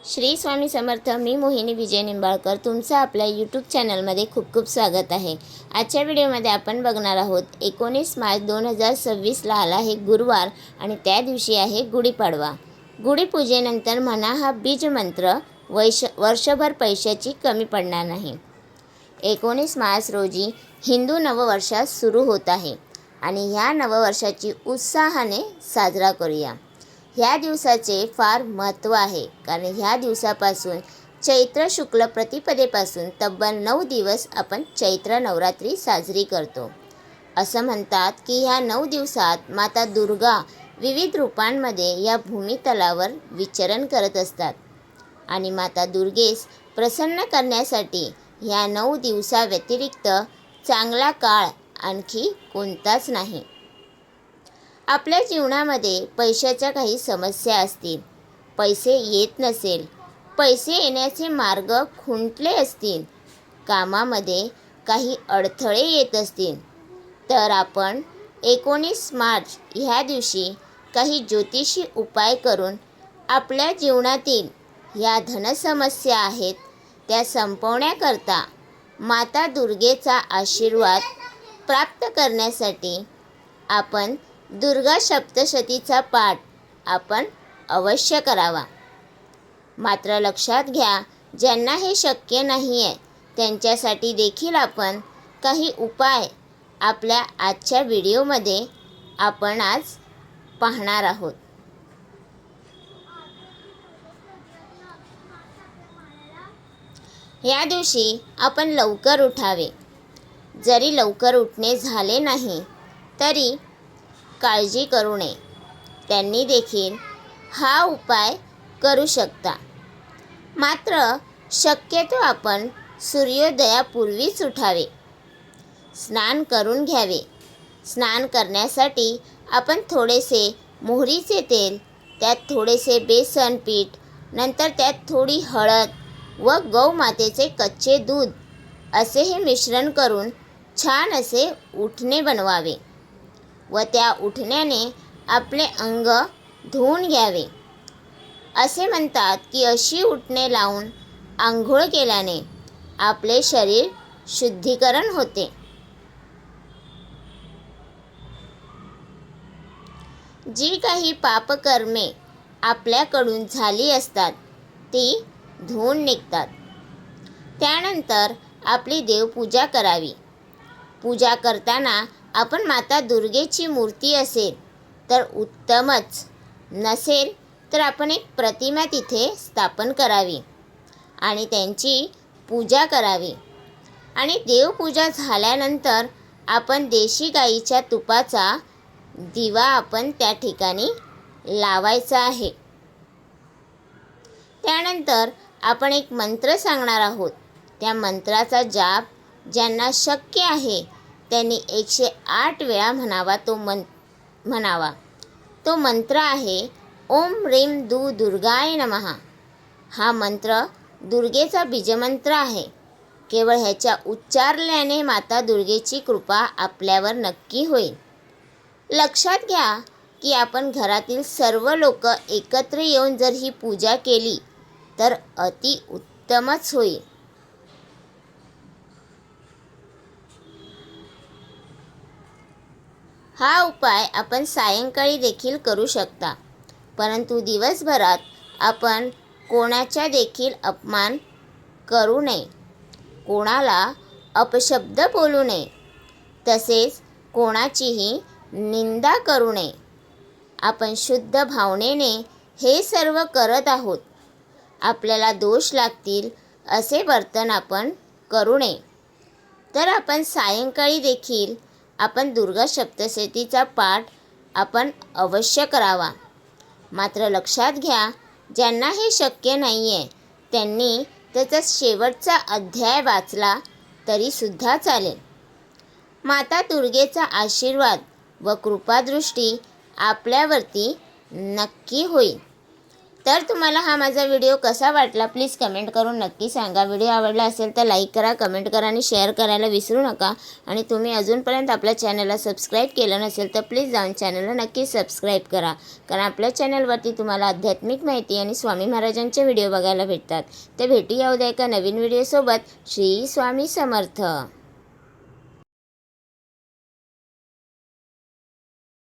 श्री स्वामी समर्थ. मी मोहिनी विजय निंबाळकर तुमचं आपल्या यूट्यूब चॅनलमध्ये खूप खूप स्वागत आहे. आजच्या व्हिडिओमध्ये आपण बघणार आहोत 19 मार्च 2026ला आला आहे गुरुवार आणि त्या दिवशी आहे गुढीपाडवा. गुढीपूजेनंतर म्हणा हा बीज मंत्र वर्षभर पैशाची कमी पडणार नाही. 19 मार्च रोजी हिंदू नववर्षात सुरू होत आहे आणि ह्या नववर्षाची उत्साहाने साजरा करूया. ह्या दिवसाचे फार महत्त्व आहे कारण ह्या दिवसापासून चैत्र शुक्ल प्रतिपदेपासून तब्बल 9 दिवस आपण चैत्र नवरात्री साजरी करतो. असं म्हणतात की ह्या 9 दिवसात माता दुर्गा विविध रूपांमध्ये या भूमितलावर विचरण करत असतात आणि माता दुर्गेस प्रसन्न करण्यासाठी ह्या 9 दिवसाव्यतिरिक्त चांगला काळ आणखी कोणताच नाही. आपल्या जीवनामध्ये पैशाच्या काही समस्या असतील, पैसे येत नसेल, पैसे येण्याचे मार्ग खुंटले असतील, कामामध्ये काही अडथळे येत असतील, तर आपण 19 मार्च ह्या दिवशी काही ज्योतिषी उपाय करून आपल्या जीवनातील ह्या धनसमस्या आहेत त्या संपवण्याकरता माता दुर्गेचा आशीर्वाद प्राप्त करण्यासाठी आपण दुर्गा सप्तशतीचा पाठ आपण अवश्य करावा. मात्र लक्षात घ्या, ज्यांना हे शक्य नाही आहे त्यांच्यासाठी देखील आपण काही उपाय आपल्या आजच्या व्हिडिओमध्ये आपण आज पाहणार आहोत. या दिवशी आपण लवकर उठावे. जरी लवकर उठणे झाले नाही तरी काळजी करू नये. त्यांनी देखील हा उपाय करू शकता. मात्र शक्यतो आपण सूर्योदयापूर्वीच उठावे. स्नान करून घ्यावे. स्नान करण्यासाठी आपण थोडेसे मोहरीचे तेल, त्यात थोडेसे बेसन पीठ, नंतर त्यात थोडी हळद व गौमातेचे कच्चे दूध असे हे मिश्रण करून छान असे उटणे बनवावे व त्या उठण्याने आपले अंग धुवून घ्यावे. असे म्हणतात की अशी उटणे लावून आंघोळ केल्याने आपले शरीर शुद्धीकरण होते. जी काही पापकर्मे आपल्याकडून झाली असतात ती धुवून निघतात. त्यानंतर आपली देवपूजा करावी. पूजा करताना आपण माता दुर्गेची मूर्ती असेल तर उत्तमच, नसेल तर आपण एक प्रतिमा तिथे स्थापन करावी आणि त्यांची पूजा करावी. आणि देवपूजा झाल्यानंतर आपण देशी गाईच्या तुपाचा दिवा आपण त्या ठिकाणी लावायचा आहे. त्यानंतर आपण एक मंत्र सांगणार आहोत. त्या मंत्राचा जाप ज्यांना शक्य आहे त्यांनी 108 वेळा म्हणावा. तो मंत्र आहे ओम ह्रीं दुर्गाय नमः. हा मंत्र दुर्गेचा बीजमंत्र आहे. केवळ ह्याच्या उच्चारल्याने माता दुर्गेची कृपा आपल्यावर नक्की होईल. लक्षात घ्या की आपण घरातील सर्व लोक एकत्र येऊन जर ही पूजा केली तर अति उत्तमच होईल. हा उपाय आपण सायंकाळी देखील करू शकता, परंतु दिवसभरात आपण कोणाचा देखील अपमान करू नये, कोणाला अपशब्द बोलू नये, तसेच कोणाचीही निंदा करू नये. आपण शुद्ध भावनेने हे सर्व करत आहोत. आपल्याला दोष लागतील असे वर्तन आपण करू नये. तर आपण सायंकाळी देखील आपण दुर्गा सप्तशतीचा पाठ आपण अवश्य करावा. मात्र लक्षात घ्या, ज्यांना हे शक्य नाही आहे त्यांनी त्याचा शेवटचा अध्याय वाचला तरीसुद्धा चालेल. माता दुर्गेचा आशीर्वाद व कृपादृष्टी आपल्यावरती नक्की होईल. तर तुम्हाला हा माझा व्हिडिओ कसा वाटला प्लीज कमेंट करून नक्की सांगा. व्हिडिओ आवडला असेल तर लाईक करा, कमेंट करा आणि शेअर करायला विसरू नका. आणि तुम्ही अजूनपर्यंत आपल्या चॅनलला सबस्क्राईब केलं नसेल तर प्लीज जाऊन चॅनलला नक्की सबस्क्राईब करा. कारण आपल्या चॅनलवरती तुम्हाला आध्यात्मिक माहिती आणि स्वामी महाराजांचे व्हिडिओ बघायला भेटतात. तर भेटूया उद्या एका नवीन व्हिडिओसोबत. श्री स्वामी समर्थ.